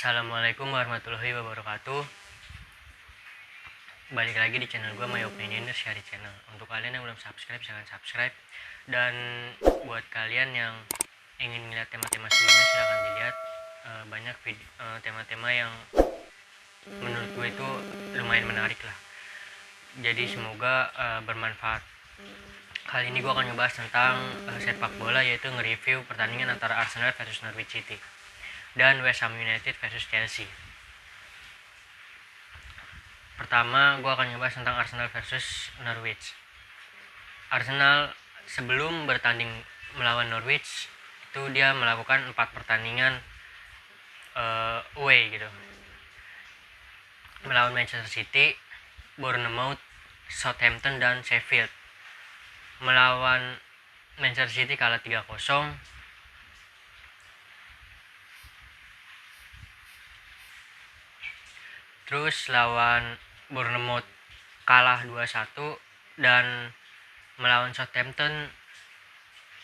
Assalamualaikum warahmatullahi wabarakatuh. Balik lagi di channel gue, My Opinion Share Channel. Untuk kalian yang belum subscribe, silahkan subscribe. Dan buat kalian yang ingin melihat tema-tema sebelumnya, silahkan dilihat. Banyak tema-tema yang menurut gue itu lumayan menarik lah. Jadi semoga bermanfaat. Kali ini gue akan ngebahas tentang sepak bola, yaitu nge-review pertandingan antara Arsenal versus Norwich City dan West Ham United versus Chelsea. Pertama, gue akan ngebahas tentang Arsenal versus Norwich. Arsenal sebelum bertanding melawan Norwich itu dia melakukan 4 pertandingan away gitu, melawan Manchester City, Bournemouth, Southampton, dan Sheffield. Melawan Manchester City kalah 3-0, terus lawan Bournemouth kalah 2-1, dan melawan Southampton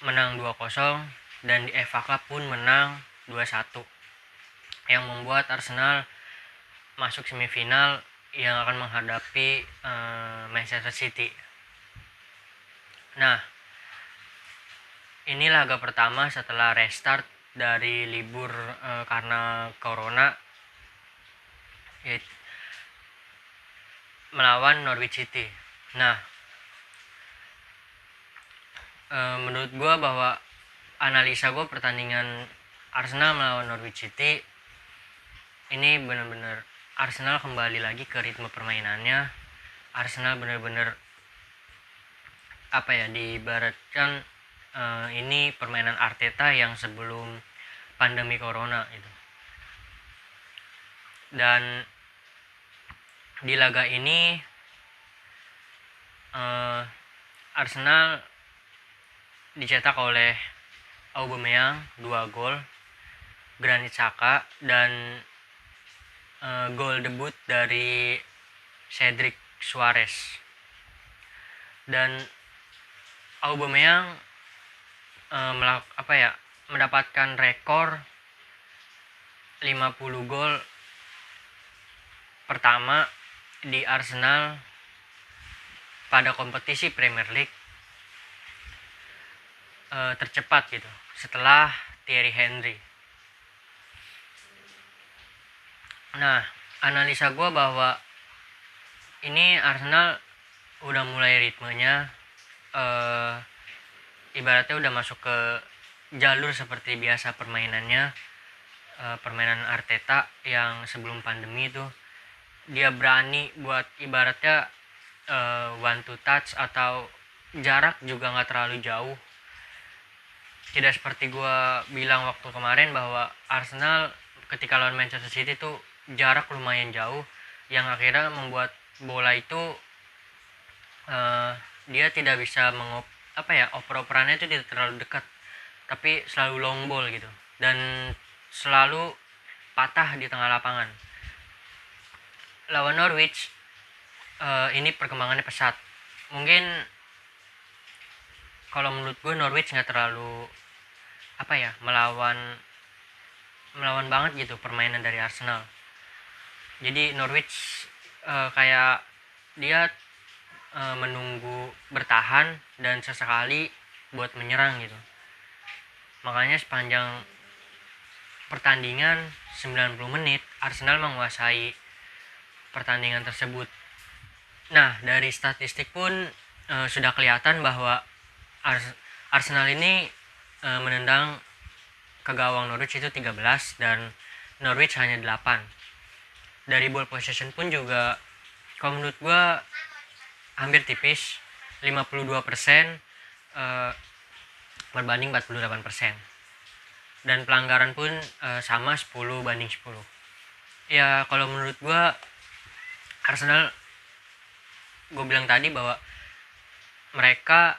menang 2-0, dan di FA Cup pun menang 2-1, yang membuat Arsenal masuk semifinal yang akan menghadapi Manchester City. Nah, ini laga pertama setelah restart dari libur karena corona, melawan Norwich City. Nah, menurut gue bahwa analisa gue pertandingan Arsenal melawan Norwich City ini benar-benar Arsenal kembali lagi ke ritme permainannya. Arsenal benar-benar diibaratkan ini permainan Arteta yang sebelum pandemi corona gitu. Dan di laga ini Arsenal dicetak oleh Aubameyang 2 gol, Granit Xhaka, dan gol debut dari Cedric Suarez. Dan Aubameyang mendapatkan rekor 50 gol pertama di Arsenal pada kompetisi Premier League tercepat gitu, setelah Thierry Henry. Nah, analisa gue bahwa ini Arsenal udah mulai ritmenya ibaratnya udah masuk ke jalur seperti biasa permainannya, permainan Arteta yang sebelum pandemi itu dia berani buat ibaratnya one to touch atau jarak juga nggak terlalu jauh. Tidak seperti gue bilang waktu kemarin bahwa Arsenal ketika lawan Manchester City tuh jarak lumayan jauh, yang akhirnya membuat bola itu dia tidak bisa oper-operannya itu tidak terlalu dekat, tapi selalu long ball gitu, dan selalu patah di tengah lapangan. Lawan Norwich ini perkembangannya pesat. Mungkin kalau menurut gue Norwich nggak terlalu melawan banget gitu permainan dari Arsenal. Jadi Norwich kayak dia menunggu bertahan dan sesekali buat menyerang gitu. Makanya sepanjang pertandingan 90 menit Arsenal menguasai pertandingan tersebut. Nah, dari statistik pun sudah kelihatan bahwa Arsenal ini menendang ke gawang Norwich itu 13 dan Norwich hanya 8. Dari ball possession pun juga kalau menurut gue hampir tipis, 52% berbanding 48%. Dan pelanggaran pun sama 10-10. Ya, kalau menurut gue Arsenal, gue bilang tadi bahwa mereka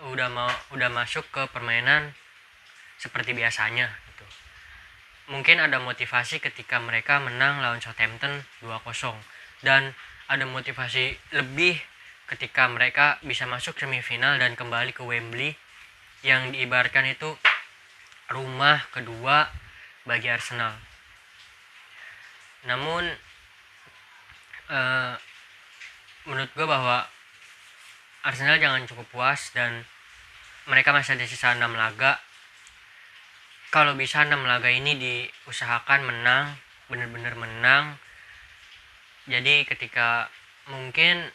udah masuk ke permainan seperti biasanya gitu. Mungkin ada motivasi ketika mereka menang lawan Southampton 2-0, dan ada motivasi lebih ketika mereka bisa masuk semifinal dan kembali ke Wembley yang diibaratkan itu rumah kedua bagi Arsenal. Namun eh, menurut gue bahwa Arsenal jangan cukup puas, dan mereka masih ada sisa 6 laga. Kalau bisa 6 laga ini diusahakan menang, benar-benar menang. Jadi ketika mungkin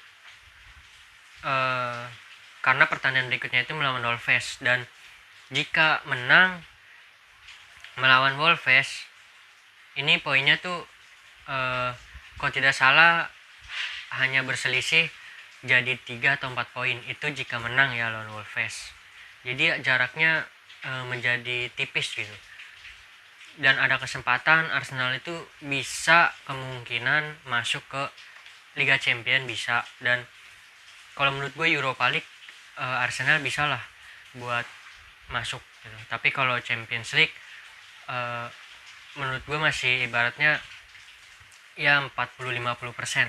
karena pertandingan berikutnya itu melawan Wolves, dan jika menang melawan Wolves ini poinnya tuh kalau tidak salah hanya berselisih jadi 3 atau 4 poin, itu jika menang ya lawan Wolves. Jadi jaraknya menjadi tipis gitu, dan ada kesempatan Arsenal itu bisa kemungkinan masuk ke Liga Champions bisa. Dan kalau menurut gue Europa League Arsenal bisa lah buat masuk gitu. Tapi kalau Champions League menurut gue masih ibaratnya ya 40-50%.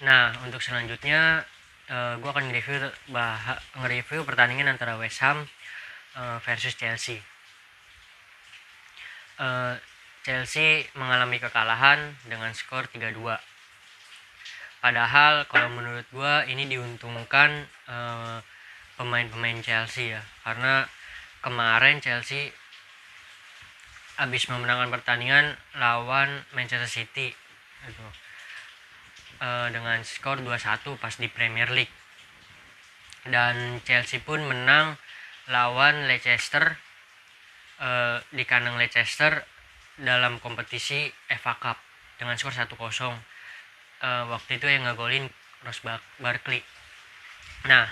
Nah, untuk selanjutnya gue akan nge-review pertandingan antara West Ham versus Chelsea. Chelsea mengalami kekalahan dengan skor 3-2. Padahal kalau menurut gue ini diuntungkan pemain-pemain Chelsea ya, karena kemarin Chelsea habis memenangkan pertandingan lawan Manchester City gitu, dengan skor 2-1 pas di Premier League. Dan Chelsea pun menang lawan Leicester di kandang Leicester dalam kompetisi FA Cup dengan skor 1-0. Waktu itu yang ngegolin Ross Barkley. Nah,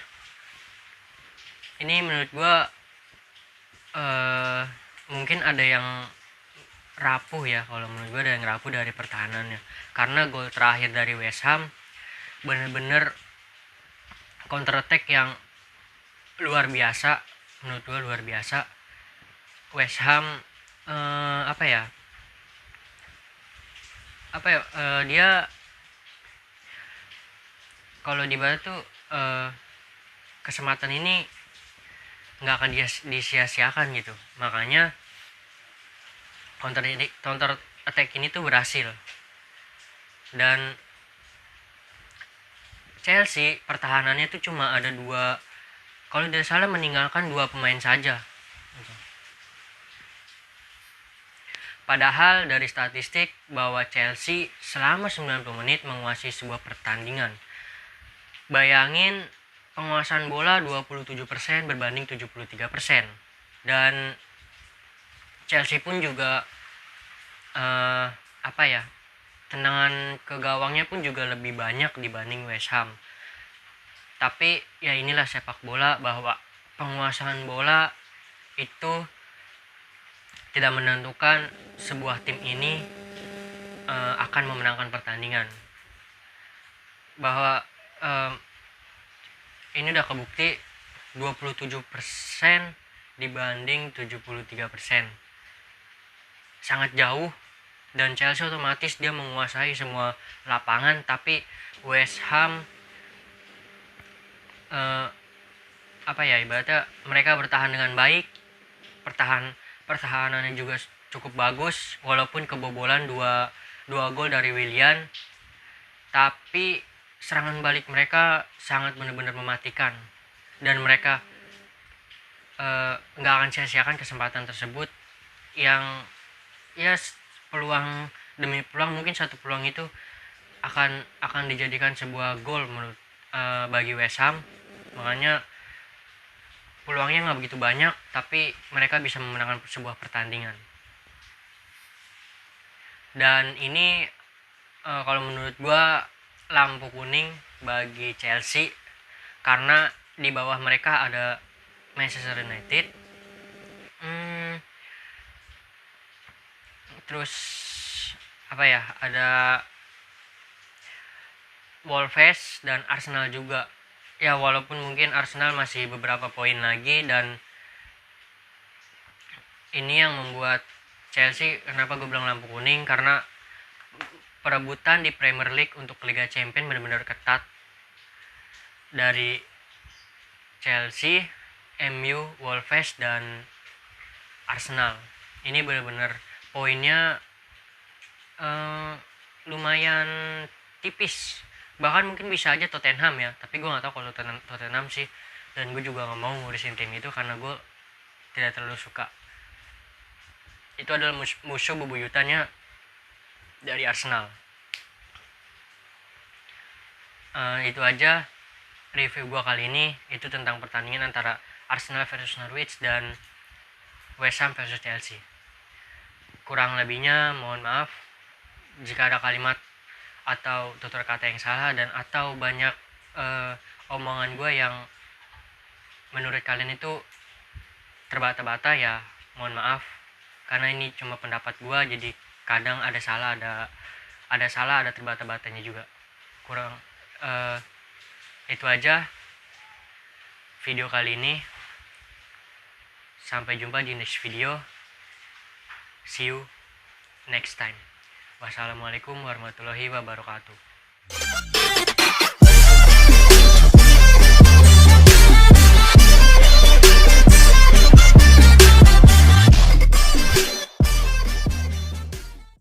ini menurut gue mungkin ada yang rapuh ya. Kalau menurut gue ada yang rapuh dari pertahanannya, karena gol terakhir dari West Ham bener-bener counter attack yang luar biasa. Menurut gue luar biasa. West Ham dia kalau di bawah tuh kesempatan ini nggak akan disia-siakan gitu. Makanya counter attack ini tuh berhasil. Dan Chelsea pertahanannya tuh cuma ada 2, kalau tidak salah meninggalkan 2 pemain saja. Padahal dari statistik bahwa Chelsea selama 90 menit menguasai sebuah pertandingan. Bayangin, penguasaan bola 27% berbanding 73%. Dan Chelsea pun juga tendangan ke gawangnya pun juga lebih banyak dibanding West Ham. Tapi ya inilah sepak bola, bahwa penguasaan bola itu tidak menentukan sebuah tim ini akan memenangkan pertandingan. Bahwa ini udah kebukti 27% dibanding 73%. Sangat jauh, dan Chelsea otomatis dia menguasai semua lapangan. Tapi West Ham ibaratnya mereka bertahan dengan baik, pertahanannya juga cukup bagus, walaupun kebobolan 2 gol dari Willian. Tapi serangan balik mereka sangat benar-benar mematikan, dan mereka nggak akan sia-siakan kesempatan tersebut. Yang ya peluang demi peluang, mungkin satu peluang itu akan dijadikan sebuah gol menurut bagi West Ham. Makanya peluangnya nggak begitu banyak, tapi mereka bisa memenangkan sebuah pertandingan. Dan ini kalau menurut gua lampu kuning bagi Chelsea, karena di bawah mereka ada Manchester United, terus ada Wolves dan Arsenal juga. Ya walaupun mungkin Arsenal masih beberapa poin lagi, dan ini yang membuat Chelsea, kenapa gue bilang lampu kuning, karena perebutan di Premier League untuk Liga Champions benar-benar ketat. Dari Chelsea, MU, Wolves, dan Arsenal. Ini benar-benar poinnya eh, lumayan tipis, bahkan mungkin bisa aja Tottenham ya, tapi gue nggak tahu kalau Tottenham sih, dan gue juga nggak mau ngurusin tim itu karena gue tidak terlalu suka. Itu adalah musuh bebuyutannya dari Arsenal. Itu aja review gue kali ini, itu tentang pertandingan antara Arsenal versus Norwich dan West Ham versus Chelsea. Kurang lebihnya mohon maaf jika ada kalimat atau tutur kata yang salah dan atau banyak omongan gue yang menurut kalian itu terbata-bata, ya mohon maaf, karena ini cuma pendapat gue, jadi kadang ada salah, ada terbata-batanya juga. Kurang itu aja video kali ini. Sampai jumpa di next video. See you next time. Wassalamualaikum warahmatullahi wabarakatuh.